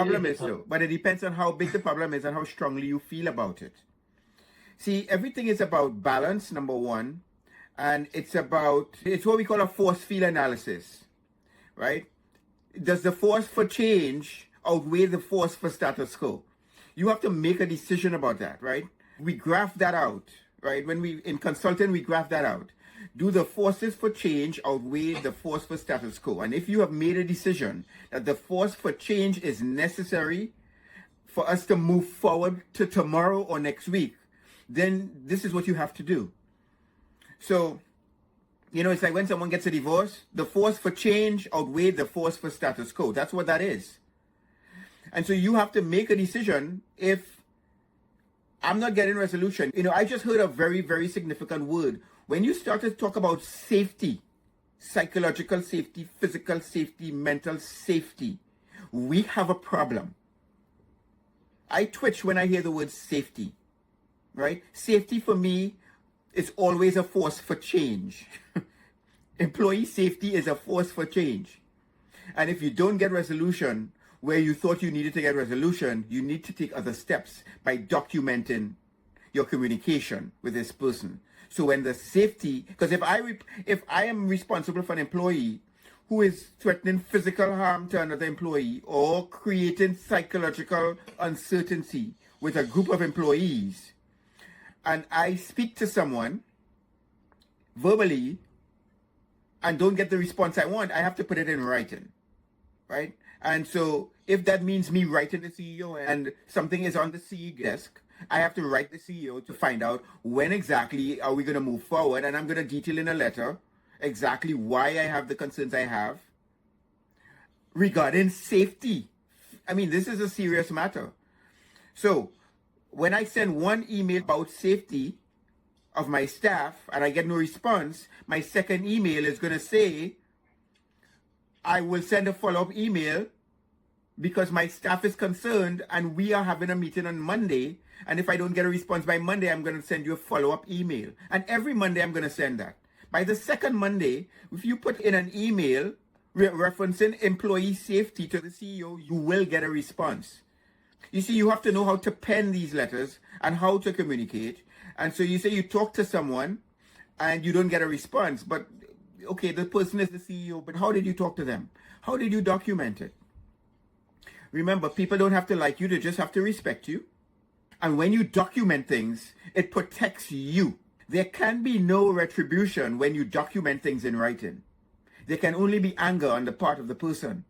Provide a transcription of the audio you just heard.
problem is though, but it depends on how big the problem is and how strongly you feel about it. See, everything is about balance, number one, and it's what we call a force field analysis, right? Does the force for change outweigh the force for status quo? You have to make a decision about that, right? We graph that out, right? In consulting, we graph that out. Do the forces for change outweigh the force for status quo? And if you have made a decision that the force for change is necessary for us to move forward to tomorrow or next week, then this is what you have to do. So, it's like when someone gets a divorce, the force for change outweighs the force for status quo. That's what that is. And so you have to make a decision. If I'm not getting resolution, I just heard a very, very significant word. When you start to talk about safety, psychological safety, physical safety, mental safety, we have a problem. I twitch when I hear the word safety, right? Safety for me is always a force for change. Employee safety is a force for change. And if you don't get resolution where you thought you needed to get resolution, you need to take other steps by documenting your communication with this person. So when the safety, because if I am responsible for an employee who is threatening physical harm to another employee or creating psychological uncertainty with a group of employees, and I speak to someone verbally and don't get the response I want, I have to put it in writing, right? And so if that means me writing the CEO and something is on the CEO desk, I have to write the CEO to find out when exactly are we going to move forward. And I'm going to detail in a letter exactly why I have the concerns I have regarding safety. I mean, this is a serious matter. So when I send one email about safety of my staff and I get no response, my second email is going to say, I will send a follow-up email because my staff is concerned and we are having a meeting on Monday. And if I don't get a response by Monday, I'm going to send you a follow-up email. And every Monday, I'm going to send that. By the second Monday, if you put in an email referencing employee safety to the CEO, you will get a response. You see, you have to know how to pen these letters and how to communicate. And so you say you talk to someone and you don't get a response. But, okay, the person is the CEO, but how did you talk to them? How did you document it? Remember, people don't have to like you. They just have to respect you. And when you document things, it protects you. There can be no retribution when you document things in writing. There can only be anger on the part of the person.